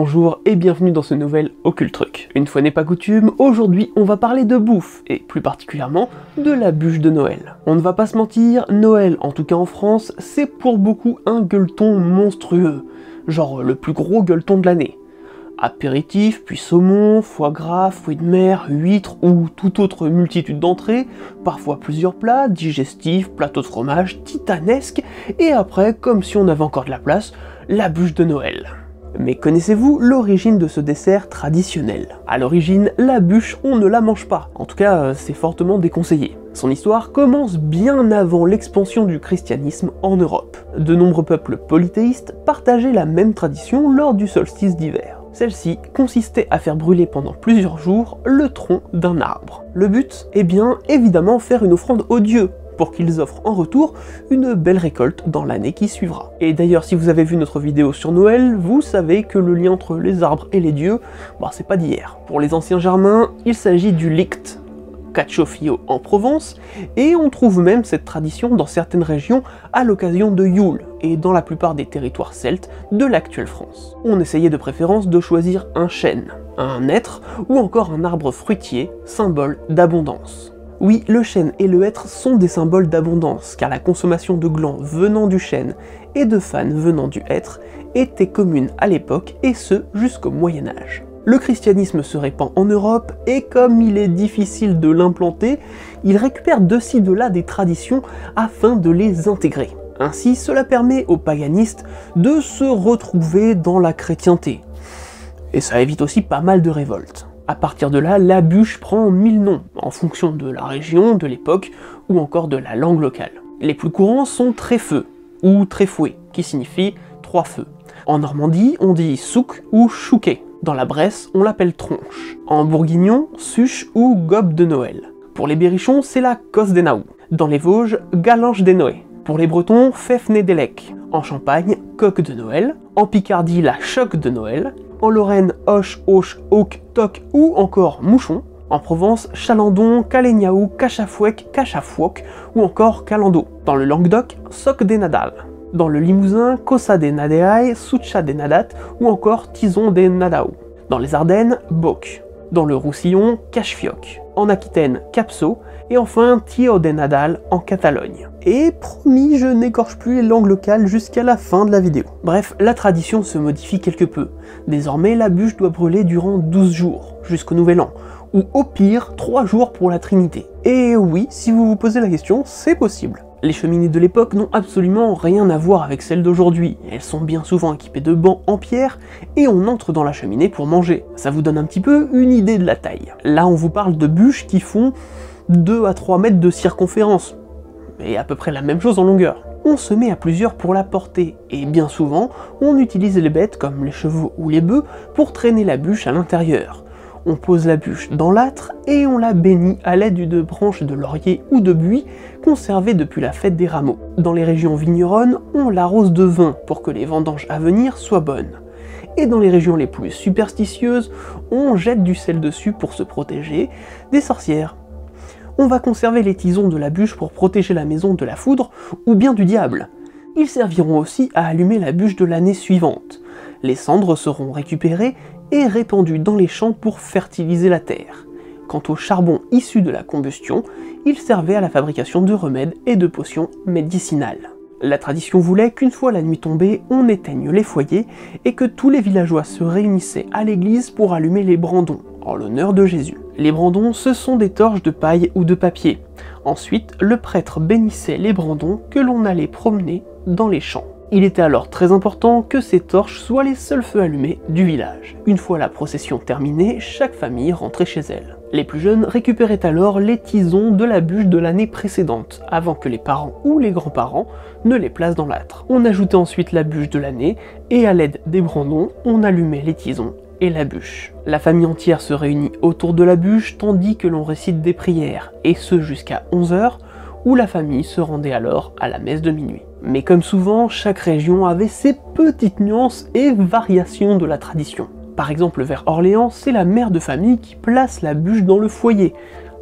Bonjour et bienvenue dans ce nouvel Occulte Truc. Une fois n'est pas coutume, aujourd'hui on va parler de bouffe, et plus particulièrement de la bûche de Noël. On ne va pas se mentir, Noël, en tout cas en France, c'est pour beaucoup un gueuleton monstrueux, genre le plus gros gueuleton de l'année. Apéritif, puis saumon, foie gras, fruits de mer, huîtres ou toute autre multitude d'entrées, parfois plusieurs plats, digestifs, plateaux de fromage, titanesques, et après, comme si on avait encore de la place, la bûche de Noël. Mais connaissez-vous l'origine de ce dessert traditionnel? À l'origine, la bûche, on ne la mange pas. En tout cas, c'est fortement déconseillé. Son histoire commence bien avant l'expansion du christianisme en Europe. De nombreux peuples polythéistes partageaient la même tradition lors du solstice d'hiver. Celle-ci consistait à faire brûler pendant plusieurs jours le tronc d'un arbre. Le but est bien évidemment faire une offrande aux dieux, pour qu'ils offrent en retour une belle récolte dans l'année qui suivra. Et d'ailleurs, si vous avez vu notre vidéo sur Noël, vous savez que le lien entre les arbres et les dieux, c'est pas d'hier. Pour les anciens germains, il s'agit du Licht, Caciofio en Provence, et on trouve même cette tradition dans certaines régions à l'occasion de Yule, et dans la plupart des territoires celtes de l'actuelle France. On essayait de préférence de choisir un chêne, un hêtre, ou encore un arbre fruitier, symbole d'abondance. Oui, le chêne et le hêtre sont des symboles d'abondance, car la consommation de glands venant du chêne et de fanes venant du hêtre était commune à l'époque, et ce jusqu'au Moyen-Âge. Le christianisme se répand en Europe, et comme il est difficile de l'implanter, il récupère de ci de là des traditions afin de les intégrer. Ainsi, cela permet aux paganistes de se retrouver dans la chrétienté. Et ça évite aussi pas mal de révoltes. À partir de là, la bûche prend 1000 noms, en fonction de la région, de l'époque, ou encore de la langue locale. Les plus courants sont tréfeu, ou tréfoué, qui signifie trois feux. En Normandie, on dit souk ou chouquet. Dans la Bresse, on l'appelle tronche. En bourguignon, suche ou gobe de Noël. Pour les berrichons, c'est la cosse des Naou. Dans les Vosges, galanche des Noé. Pour les Bretons, fefné des Lec. En Champagne, coque de Noël. En Picardie, la choque de Noël. En Lorraine, hoche, auche, auque, toc ou encore mouchon. En Provence, chalandon, caléniaou, cachafouec, cachafouoc ou encore calando. Dans le Languedoc, soc des Nadal. Dans le Limousin, cosa des Nadeae, soucha des Nadat ou encore tison des Nadaou. Dans les Ardennes, boc. Dans le Roussillon, cachefioc. En Aquitaine, capso. Et enfin, tio des Nadal en Catalogne. Et promis, je n'écorche plus les langues locales jusqu'à la fin de la vidéo. Bref, la tradition se modifie quelque peu. Désormais, la bûche doit brûler durant 12 jours, jusqu'au Nouvel An, ou au pire, 3 jours pour la Trinité. Et oui, si vous vous posez la question, c'est possible. Les cheminées de l'époque n'ont absolument rien à voir avec celles d'aujourd'hui. Elles sont bien souvent équipées de bancs en pierre, et on entre dans la cheminée pour manger. Ça vous donne un petit peu une idée de la taille. Là, on vous parle de bûches qui font 2 à 3 mètres de circonférence, et à peu près la même chose en longueur. On se met à plusieurs pour la porter, et bien souvent, on utilise les bêtes comme les chevaux ou les bœufs pour traîner la bûche à l'intérieur. On pose la bûche dans l'âtre et on la bénit à l'aide de branches de laurier ou de buis conservées depuis la fête des rameaux. Dans les régions vigneronnes, on l'arrose de vin pour que les vendanges à venir soient bonnes. Et dans les régions les plus superstitieuses, on jette du sel dessus pour se protéger des sorcières. On va conserver les tisons de la bûche pour protéger la maison de la foudre ou bien du diable. Ils serviront aussi à allumer la bûche de l'année suivante. Les cendres seront récupérées et répandues dans les champs pour fertiliser la terre. Quant au charbon issu de la combustion, il servait à la fabrication de remèdes et de potions médicinales. La tradition voulait qu'une fois la nuit tombée, on éteigne les foyers et que tous les villageois se réunissaient à l'église pour allumer les brandons, en l'honneur de Jésus. Les brandons, ce sont des torches de paille ou de papier. Ensuite, le prêtre bénissait les brandons que l'on allait promener dans les champs. Il était alors très important que ces torches soient les seuls feux allumés du village. Une fois la procession terminée, chaque famille rentrait chez elle. Les plus jeunes récupéraient alors les tisons de la bûche de l'année précédente, avant que les parents ou les grands-parents ne les placent dans l'âtre. On ajoutait ensuite la bûche de l'année, et à l'aide des brandons, on allumait les tisons et la bûche. La famille entière se réunit autour de la bûche tandis que l'on récite des prières, et ce jusqu'à 11 h, où la famille se rendait alors à la messe de minuit. Mais comme souvent, chaque région avait ses petites nuances et variations de la tradition. Par exemple, vers Orléans, c'est la mère de famille qui place la bûche dans le foyer,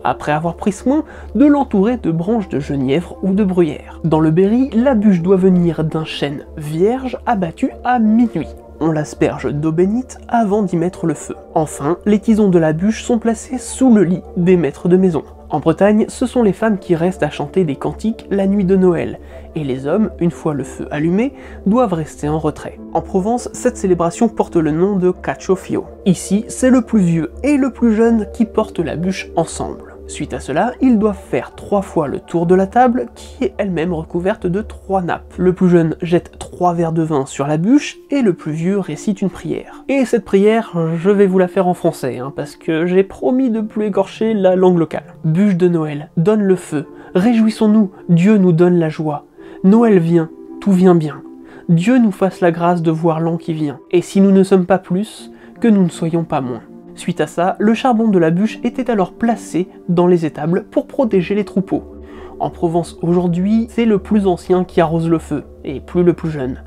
après avoir pris soin de l'entourer de branches de genièvre ou de bruyère. Dans le Berry, la bûche doit venir d'un chêne vierge abattu à minuit. on l'asperge d'eau bénite avant d'y mettre le feu. Enfin, les tisons de la bûche sont placés sous le lit des maîtres de maison. En Bretagne, ce sont les femmes qui restent à chanter des cantiques la nuit de Noël, et les hommes, une fois le feu allumé, doivent rester en retrait. En Provence, cette célébration porte le nom de Caciofio. Ici, c'est le plus vieux et le plus jeune qui portent la bûche ensemble. Suite à cela, ils doivent faire 3 fois le tour de la table, qui est elle-même recouverte de 3 nappes. Le plus jeune jette 3 verres de vin sur la bûche, et le plus vieux récite une prière. Et cette prière, je vais vous la faire en français, parce que j'ai promis de plus écorcher la langue locale. Bûche de Noël, donne le feu, réjouissons-nous, Dieu nous donne la joie. Noël vient, tout vient bien. Dieu nous fasse la grâce de voir l'an qui vient, et si nous ne sommes pas plus, que nous ne soyons pas moins. Suite à ça, le charbon de la bûche était alors placé dans les étables pour protéger les troupeaux. En Provence aujourd'hui, c'est le plus ancien qui arrose le feu, et plus le plus jeune.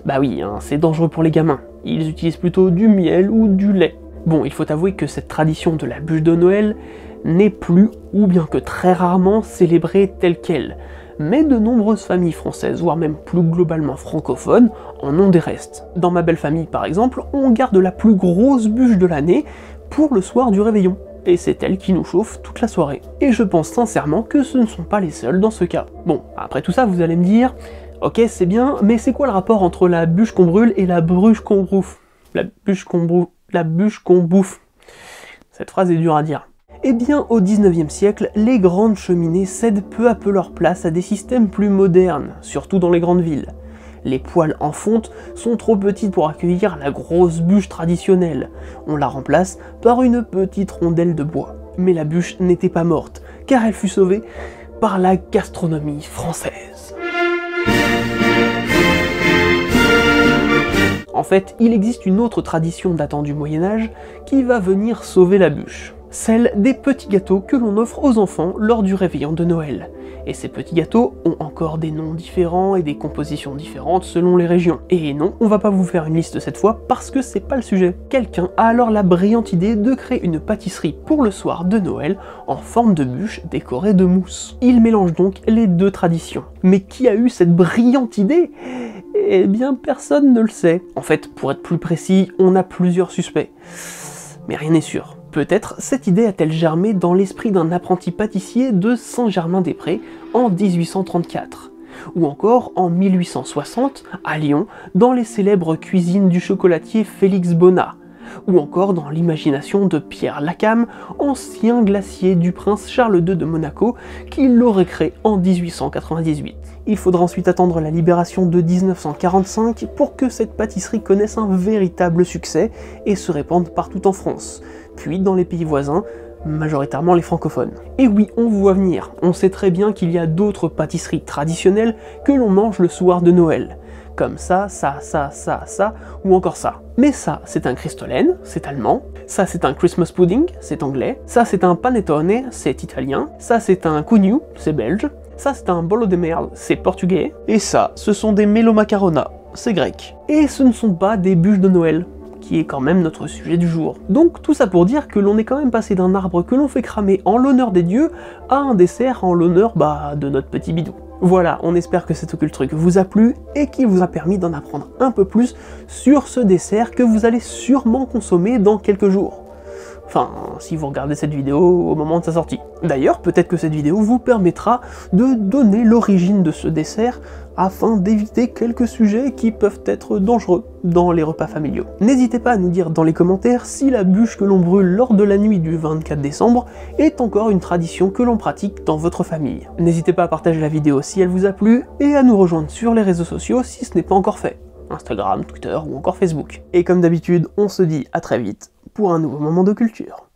Bah oui, c'est dangereux pour les gamins, ils utilisent plutôt du miel ou du lait. Bon, il faut avouer que cette tradition de la bûche de Noël n'est plus, ou bien que très rarement, célébrée telle qu'elle. Mais de nombreuses familles françaises, voire même plus globalement francophones, en ont des restes. Dans ma belle famille par exemple, on garde la plus grosse bûche de l'année pour le soir du réveillon, et c'est elle qui nous chauffe toute la soirée. Et je pense sincèrement que ce ne sont pas les seuls dans ce cas. Bon, après tout ça, vous allez me dire, ok c'est bien, mais c'est quoi le rapport entre la bûche qu'on brûle et la bûche qu'on bouffe? La bûche qu'on bouffe. Cette phrase est dure à dire. Eh bien, au 19e siècle, les grandes cheminées cèdent peu à peu leur place à des systèmes plus modernes, surtout dans les grandes villes. Les poêles en fonte sont trop petites pour accueillir la grosse bûche traditionnelle. On la remplace par une petite rondelle de bois. Mais la bûche n'était pas morte, car elle fut sauvée par la gastronomie française. En fait, il existe une autre tradition datant du Moyen-Âge qui va venir sauver la bûche. Celle des petits gâteaux que l'on offre aux enfants lors du réveillon de Noël. Et ces petits gâteaux ont encore des noms différents et des compositions différentes selon les régions. Et non, on va pas vous faire une liste cette fois parce que c'est pas le sujet. Quelqu'un a alors la brillante idée de créer une pâtisserie pour le soir de Noël en forme de bûche décorée de mousse. Il mélange donc les deux traditions. Mais qui a eu cette brillante idée? Eh bien personne ne le sait. En fait, pour être plus précis, on a plusieurs suspects. Mais rien n'est sûr. Peut-être cette idée a-t-elle germé dans l'esprit d'un apprenti pâtissier de Saint-Germain-des-Prés en 1834, ou encore en 1860 à Lyon dans les célèbres cuisines du chocolatier Félix Bonnat, ou encore dans l'imagination de Pierre Lacam, ancien glacier du prince Charles II de Monaco, qui l'aurait créé en 1898. Il faudra ensuite attendre la libération de 1945 pour que cette pâtisserie connaisse un véritable succès et se répande partout en France, puis dans les pays voisins, majoritairement les francophones. Et oui, on vous voit venir, on sait très bien qu'il y a d'autres pâtisseries traditionnelles que l'on mange le soir de Noël, comme ça, ou encore ça. Mais ça, c'est un Christolène, c'est allemand, ça c'est un Christmas pudding, c'est anglais, ça c'est un panettone, c'est italien, ça c'est un cugnu, c'est belge, ça c'est un bolo de merle, c'est portugais, et ça, ce sont des mélomacarona, c'est grec. Et ce ne sont pas des bûches de Noël, qui est quand même notre sujet du jour. Donc tout ça pour dire que l'on est quand même passé d'un arbre que l'on fait cramer en l'honneur des dieux à un dessert en l'honneur de notre petit bidou. Voilà, on espère que cet Occultruc vous a plu et qu'il vous a permis d'en apprendre un peu plus sur ce dessert que vous allez sûrement consommer dans quelques jours. Enfin, si vous regardez cette vidéo au moment de sa sortie. D'ailleurs, peut-être que cette vidéo vous permettra de donner l'origine de ce dessert afin d'éviter quelques sujets qui peuvent être dangereux dans les repas familiaux. N'hésitez pas à nous dire dans les commentaires si la bûche que l'on brûle lors de la nuit du 24 décembre est encore une tradition que l'on pratique dans votre famille. N'hésitez pas à partager la vidéo si elle vous a plu et à nous rejoindre sur les réseaux sociaux si ce n'est pas encore fait. Instagram, Twitter ou encore Facebook. Et comme d'habitude, on se dit à très vite pour un nouveau moment de culture.